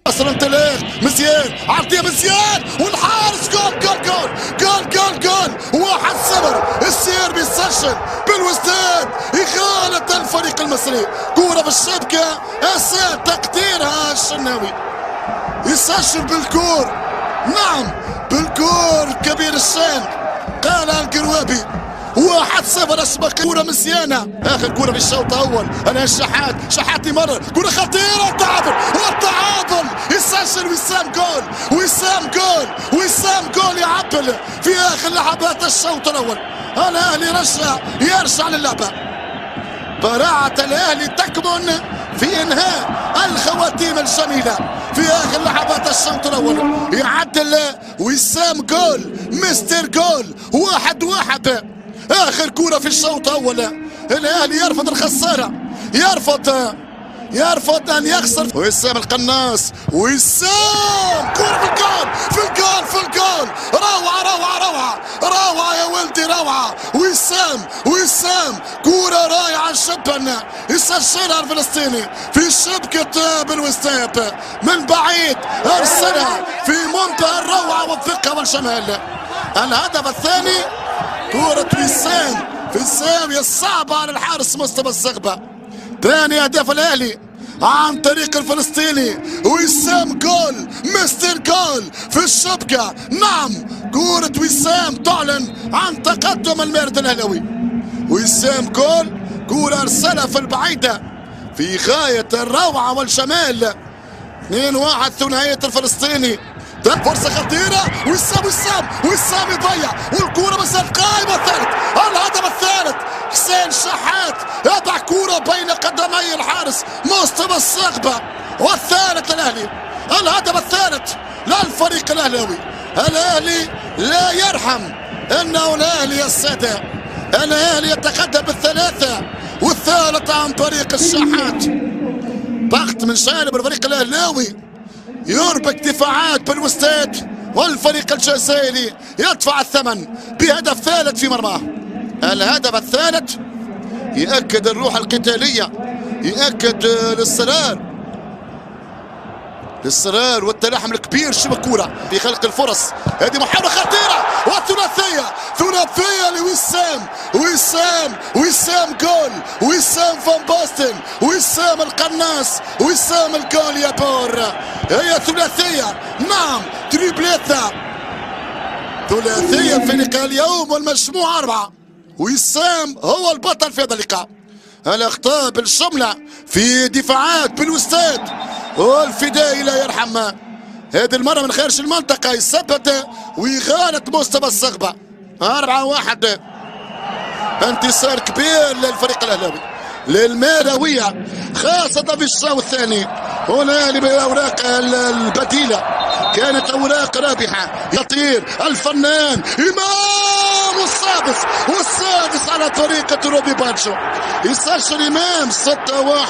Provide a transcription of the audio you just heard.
اصلا انطلاق مزيان، عرضيه مزيان والحارس جول جول جول جول جول جول 1-0. السير بيسجل بالوستاد إغالة الفريق المصري. كورة في الشبكة أساء تقديرها الشناوي، يسجل بالكور، نعم بالكور كبير الشان قال القروابي. 1-0 أسبق. كورة مزيانة، آخر كورة في الشوط الأول. أنا شحات يمرر، كورة خطيرة، والتعادل يسجل وسام جول، وسام جول يعبل في آخر لحظات الشوط الأول. الأهلي يرجع للعبة. براعة الأهلي تكمن في إنهاء الخواتيم الجميلة في آخر لحظات الشوط الأول. يعدل وسام جول، مستر جول. 1-1. آخر كورة في الشوط الأول. الأهلي يرفض الخسارة، يرفض أن يخسر. وسام القناص، وسام كورة في الجول. روعة يا ولدي، روعة. وسام كورة رائعة جدا يسجلها الفلسطيني في شبكة بالوستاب من بعيد، أرسلها في منتهى الروعة والثقة والجمال. الهدف الثاني كورة في الزاوية الصعبة على الحارس مصطفى الزغبة. ثاني أهداف الأهلي عن طريق الفلسطيني وسام جول، مستر جول في الشبكة. نعم كورة وسام تعلن عن تقدم المارد الأهلاوي. وسام جول، كورة أرسلها في البعيدة في غاية الروعة والجمال. 2-1 ثنائية الفلسطيني. فرصة خطيرة، وسام يضيع، والكورة مسافة قائمة. الهدف الثالث حسين شحات يضع كورة بين قدمي الحارس مصطفى الزغبة. والثالث الأهلي، الهدف الثالث للفريق الأهلاوي. الأهلي لا يرحم، إنه الأهلي يا السادة. الأهلي يتقدم بالثلاثة، والثالث عن طريق الشحات. ضغط من جانب الفريق الأهلاوي، يربك دفاعات بالوستاد، والفريق الجزائري يدفع الثمن بهدف ثالث في مرماه. الهدف الثالث يأكد الروح القتالية، يأكد الاصرار والتلاحم الكبير. شبه كورة في خلق الفرص، هذه محاولة خطيرة، ثلاثية وسام جول، وسام فان باستن، وسام القناص، وسام الجول يا بور. هي ثلاثية، نعم ثلاثية في لقاء اليوم، والمجموعة 4. وسام هو البطل في هذا اللقاء. الأخطاء بالجملة في دفاعات بالوستاد، والفدائي لا يرحم. هذه المرة من خارج المنطقة يثبت وإغالة مصطفى الزغبة. 4-1. انتصار كبير للفريق الأهلاوي، للماروية، خاصة في الشوط الثاني. هنا بالأوراق البديلة كانت أوراق رابحة. يطير الفنان إمام، والسادس على طريقة روبي باتشو. يسجل إمام 6-1.